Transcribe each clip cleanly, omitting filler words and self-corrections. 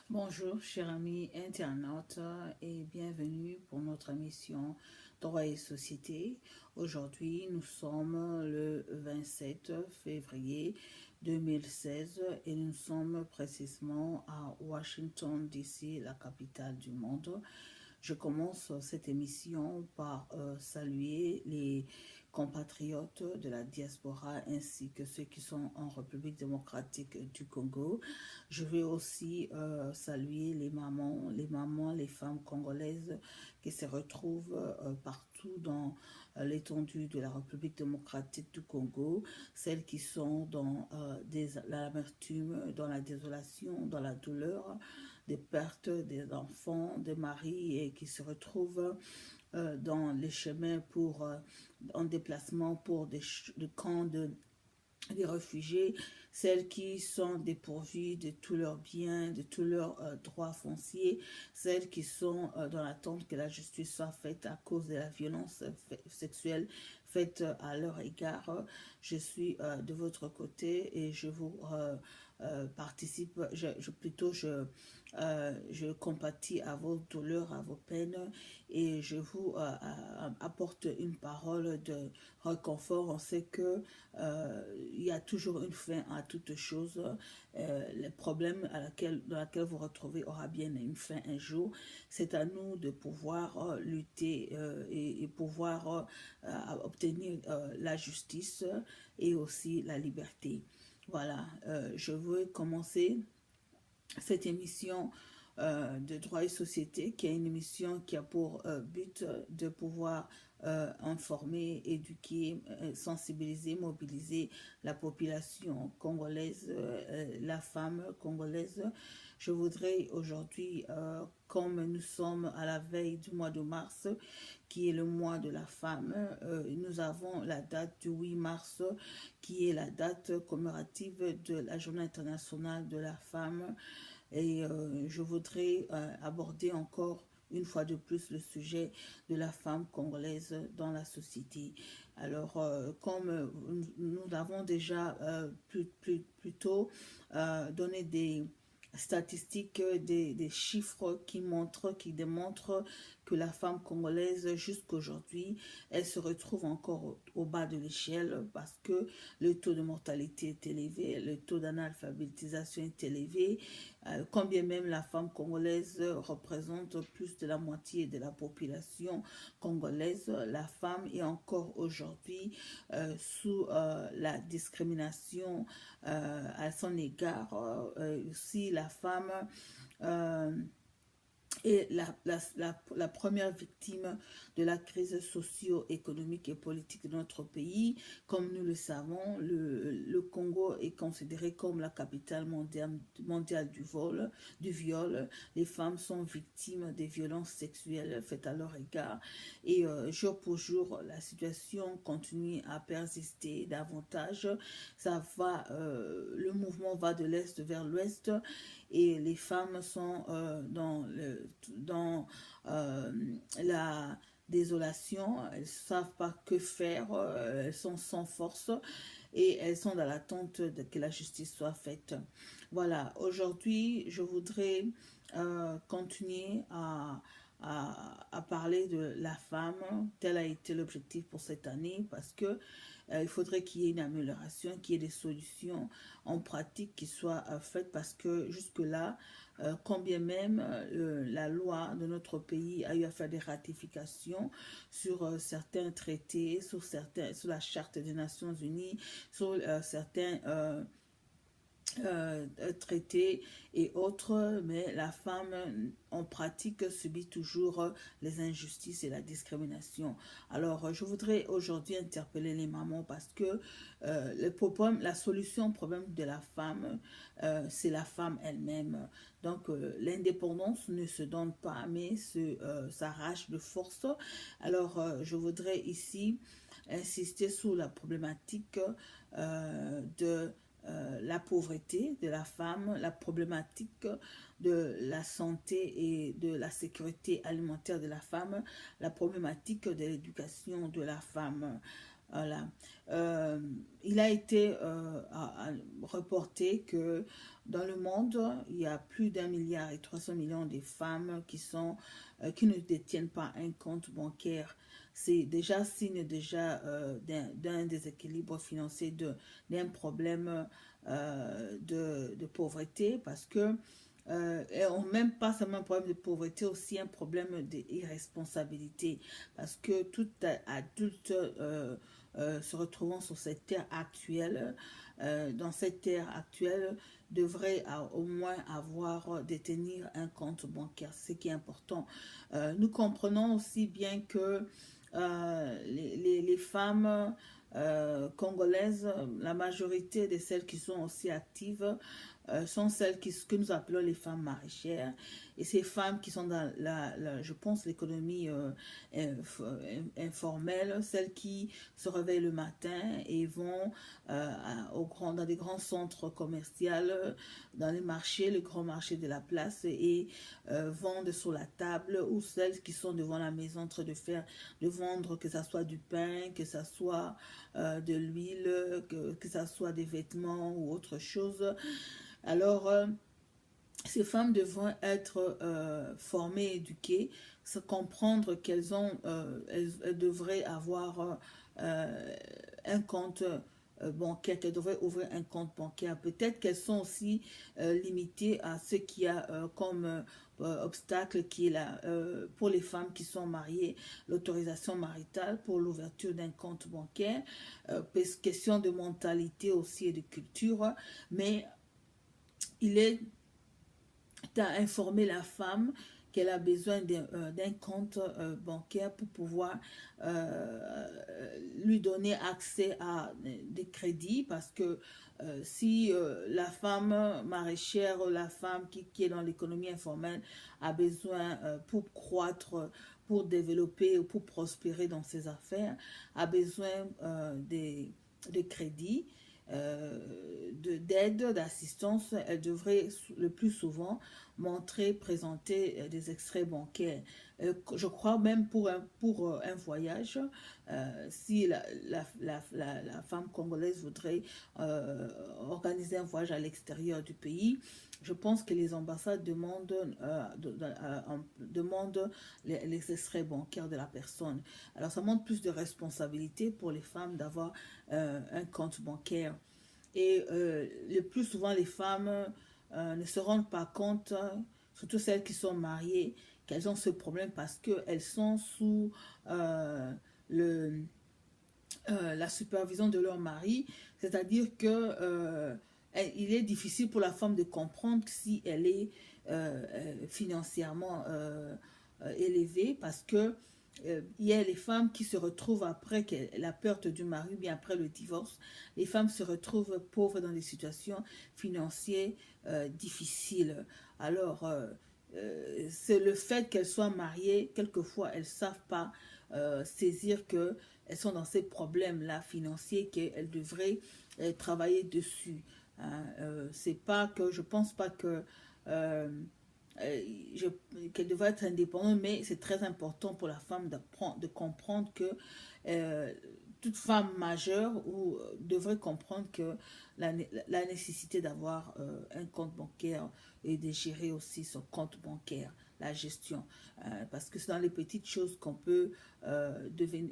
Bonjour, chers amis internautes, et bienvenue pour notre émission Droit et Société. Aujourd'hui, nous sommes le 27 février 2016 et nous sommes précisément à Washington, D.C., la capitale du monde. Je commence cette émission par saluer les compatriotes de la diaspora ainsi que ceux qui sont en République démocratique du Congo. Je vais aussi saluer les femmes congolaises qui se retrouvent partout dans l'étendue de la République démocratique du Congo, celles qui sont dans l'amertume, dans la désolation, dans la douleur, des pertes des enfants, des maris et qui se retrouvent dans les chemins en déplacement pour des camps des réfugiés, celles qui sont dépourvues de tous leurs biens, de tous leurs droits fonciers, celles qui sont dans l'attente que la justice soit faite à cause de la violence sexuelle faite à leur égard. Je suis de votre côté et je vous participe, je compatis à vos douleurs, à vos peines et je vous apporte une parole de réconfort. On sait que il y a toujours une fin à toute chose. Le problème dans lequel vous retrouvez aura bien une fin un jour. C'est à nous de pouvoir lutter et pouvoir obtenir la justice et aussi la liberté. Voilà, je veux commencer cette émission de droit et société, qui est une émission qui a pour but de pouvoir informer, éduquer, sensibiliser, mobiliser la population congolaise, la femme congolaise. Je voudrais aujourd'hui, comme nous sommes à la veille du mois de mars, qui est le mois de la femme, nous avons la date du 8 mars, qui est la date commémorative de la Journée internationale de la femme. Et je voudrais aborder encore une fois de plus le sujet de la femme congolaise dans la société. Alors, comme nous avons déjà plus tôt donné des statistiques, des chiffres qui démontrent que la femme congolaise, jusqu'aujourd'hui, elle se retrouve encore au bas de l'échelle parce que le taux de mortalité est élevé, le taux d'analphabétisation est élevé, quand bien même la femme congolaise représente plus de la moitié de la population congolaise, la femme est encore aujourd'hui sous la discrimination à son égard. Aussi, la femme est la première victime de la crise socio-économique et politique de notre pays. Comme nous le savons, le Congo est considéré comme la capitale mondiale du viol. Les femmes sont victimes des violences sexuelles faites à leur égard. Et jour pour jour, la situation continue à persister davantage. Le mouvement va de l'est vers l'ouest et les femmes sont dans la désolation, elles ne savent pas que faire, elles sont sans force et elles sont dans l'attente de que la justice soit faite. Voilà, aujourd'hui, je voudrais continuer à parler de la femme. Tel a été l'objectif pour cette année parce que il faudrait qu'il y ait une amélioration, qu'il y ait des solutions en pratique qui soient faites parce que jusque-là, quand bien même la loi de notre pays a eu à faire des ratifications sur certains traités, sur la Charte des Nations Unies, sur certains traités et autres, mais la femme en pratique subit toujours les injustices et la discrimination. Alors je voudrais aujourd'hui interpeller les mamans parce que la solution au problème de la femme, c'est la femme elle-même. Donc l'indépendance ne se donne pas mais s'arrache de force. Alors je voudrais ici insister sur la problématique de la pauvreté de la femme, la problématique de la santé et de la sécurité alimentaire de la femme, la problématique de l'éducation de la femme. Voilà. Il a été reporté que dans le monde, il y a plus d'1,3 milliard de femmes qui ne détiennent pas un compte bancaire. C'est déjà signe d'un déséquilibre financier, d'un problème de pauvreté, parce que et même pas seulement un problème de pauvreté, aussi un problème d'irresponsabilité, parce que tout adulte se retrouvant sur cette terre actuelle, dans cette terre actuelle, devrait au moins détenir un compte bancaire, ce qui est important. Nous comprenons aussi bien que les femmes congolaises, la majorité de celles qui sont aussi actives sont que nous appelons les femmes maraîchères. Et ces femmes qui sont dans je pense, l'économie informelle, celles qui se réveillent le matin et vont dans des grands centres commerciaux, dans les marchés, le grand marché de la place, et vendent sur la table, ou celles qui sont devant la maison en train de vendre, que ce soit du pain, que ce soit de l'huile, que ce soit des vêtements ou autre chose. Alors, ces femmes devront être formées, éduquées, se comprendre elles devraient avoir un compte bancaire, qu'elles devraient ouvrir un compte bancaire. Peut-être qu'elles sont aussi limitées à ce qu'il y a comme obstacle, qui est pour les femmes qui sont mariées, l'autorisation maritale pour l'ouverture d'un compte bancaire. Question de mentalité aussi et de culture, mais il est à informer la femme qu'elle a besoin d'un compte bancaire pour pouvoir lui donner accès à des crédits, parce que si la femme maraîchère, la femme qui est dans l'économie informelle a besoin pour croître, pour développer ou pour prospérer dans ses affaires, a besoin de crédits, d'aide, d'assistance, elle devrait le plus souvent présenter des extraits bancaires. Je crois même pour un voyage, si la femme congolaise voudrait organiser un voyage à l'extérieur du pays, je pense que les ambassades demandent les extraits bancaires de la personne. Alors ça montre plus de responsabilité pour les femmes d'avoir un compte bancaire. Et le plus souvent, les femmes ne se rendent pas compte, surtout celles qui sont mariées, qu'elles ont ce problème, parce qu'elles sont sous le, la supervision de leur mari. C'est-à-dire que il est difficile pour la femme de comprendre si elle est financièrement élevée, parce que il y a les femmes qui se retrouvent après la perte du mari, bien après le divorce, les femmes se retrouvent pauvres dans des situations financières difficiles. Alors, c'est le fait qu'elles soient mariées, quelquefois elles ne savent pas saisir qu'elles sont dans ces problèmes-là financiers, qu'elles devraient travailler dessus. Hein. C'est pas que, je pense pas que euh, qu'elle devrait être indépendante, mais c'est très important pour la femme de comprendre que euh, toute femme majeure devrait comprendre que la nécessité d'avoir un compte bancaire et de gérer aussi son compte bancaire, la gestion. Parce que c'est dans les petites choses qu'on peut devenir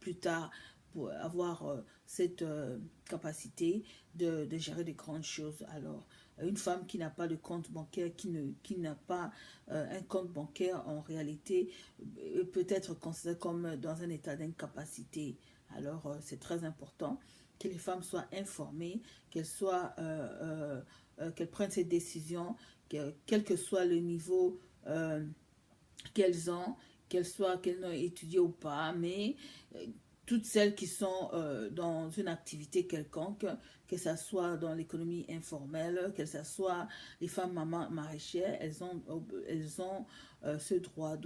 plus tard pour avoir cette capacité de gérer de grandes choses. Alors, une femme qui n'a pas de compte bancaire, qui n'a pas un compte bancaire, en réalité, peut être considérée comme dans un état d'incapacité. Alors, c'est très important que les femmes soient informées, qu'elles prennent ces décisions, quel que soit le niveau qu'elles ont, qu'elles n'ont étudié ou pas, mais toutes celles qui sont dans une activité quelconque, que ce soit dans l'économie informelle, que ce soit les femmes maraîchères, elles ont ce droit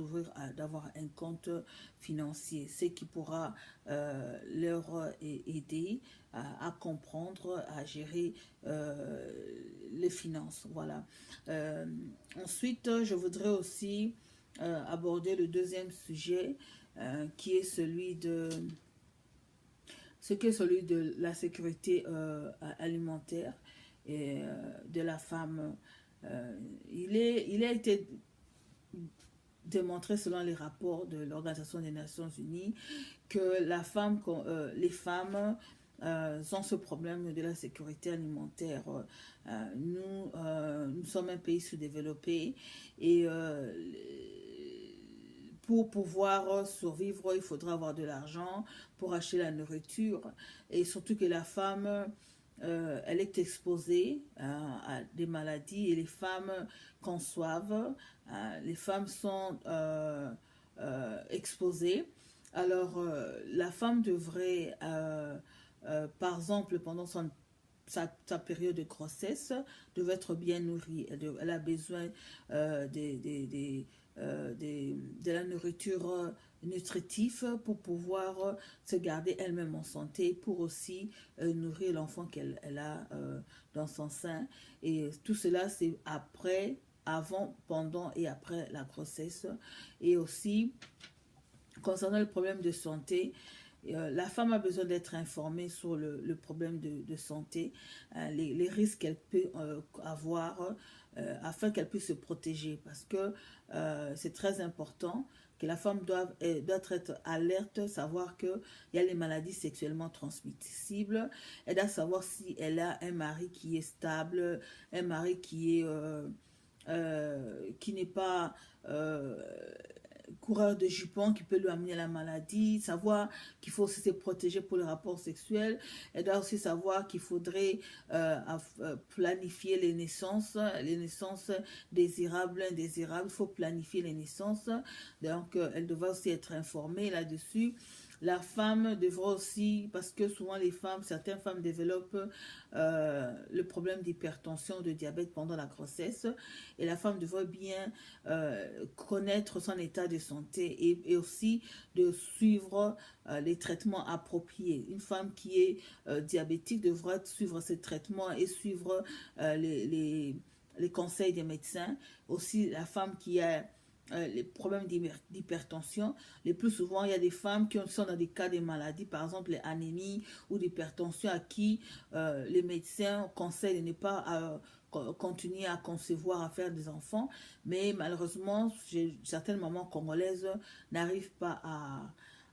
d'avoir un compte financier, ce qui pourra leur aider à comprendre, à gérer les finances. Voilà. Ensuite, je voudrais aussi aborder le deuxième sujet, qui est celui ce qui est celui de la sécurité alimentaire et de la femme. Il a été démontré selon les rapports de l'Organisation des Nations Unies que les femmes ont ce problème de la sécurité alimentaire. Nous sommes un pays sous-développé et pour pouvoir survivre, il faudra avoir de l'argent pour acheter la nourriture. Et surtout que la femme, elle est exposée à des maladies et les femmes conçoivent, les femmes sont exposées. Alors, la femme devrait, par exemple, pendant sa période de grossesse, devrait être bien nourrie. Elle a besoin de la nourriture nutritive pour pouvoir se garder elle-même en santé, pour aussi nourrir l'enfant qu'elle a dans son sein. Et tout cela, c'est après, avant, pendant et après la grossesse. Et aussi, concernant le problème de santé, la femme a besoin d'être informée sur le problème de santé, les risques qu'elle peut avoir afin qu'elle puisse se protéger. Parce que c'est très important que la femme doit être alerte, savoir qu'il y a les maladies sexuellement transmissibles. Elle doit savoir si elle a un mari qui est stable, un mari qui n'est pas coureur de jupons qui peut lui amener la maladie, savoir qu'il faut aussi se protéger pour les rapports sexuels. Elle doit aussi savoir qu'il faudrait planifier les naissances désirables, indésirables. Il faut planifier les naissances. Donc, elle devra aussi être informée là-dessus. La femme devra aussi, parce que souvent certaines femmes développent le problème d'hypertension, de diabète pendant la grossesse, et la femme devrait bien connaître son état de santé et aussi de suivre les traitements appropriés. Une femme qui est diabétique devra suivre ses traitements et suivre les conseils des médecins. Aussi, la femme qui a les problèmes d'hypertension. Le plus souvent, il y a des femmes qui sont dans des cas de maladies, par exemple les anémies ou d'hypertension, à qui les médecins conseillent de ne pas continuer à concevoir, à faire des enfants. Mais malheureusement, certaines mamans congolaises n'arrivent pas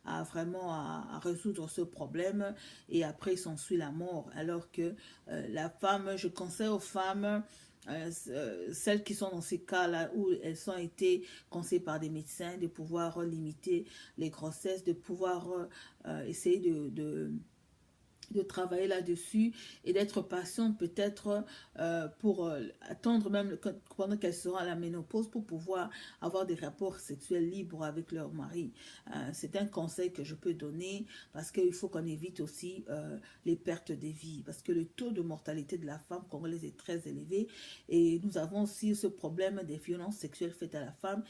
à résoudre ce problème et après il s'ensuit la mort. Alors que la femme, je conseille aux femmes, celles qui sont dans ces cas-là où elles ont été conseillées par des médecins, de pouvoir limiter les grossesses, de pouvoir essayer de travailler là-dessus et d'être patiente peut-être pour attendre même pendant qu'elles seront à la ménopause pour pouvoir avoir des rapports sexuels libres avec leur mari. C'est un conseil que je peux donner parce qu'il faut qu'on évite aussi les pertes de vie parce que le taux de mortalité de la femme congolaise est très élevé et nous avons aussi ce problème des violences sexuelles faites à la femme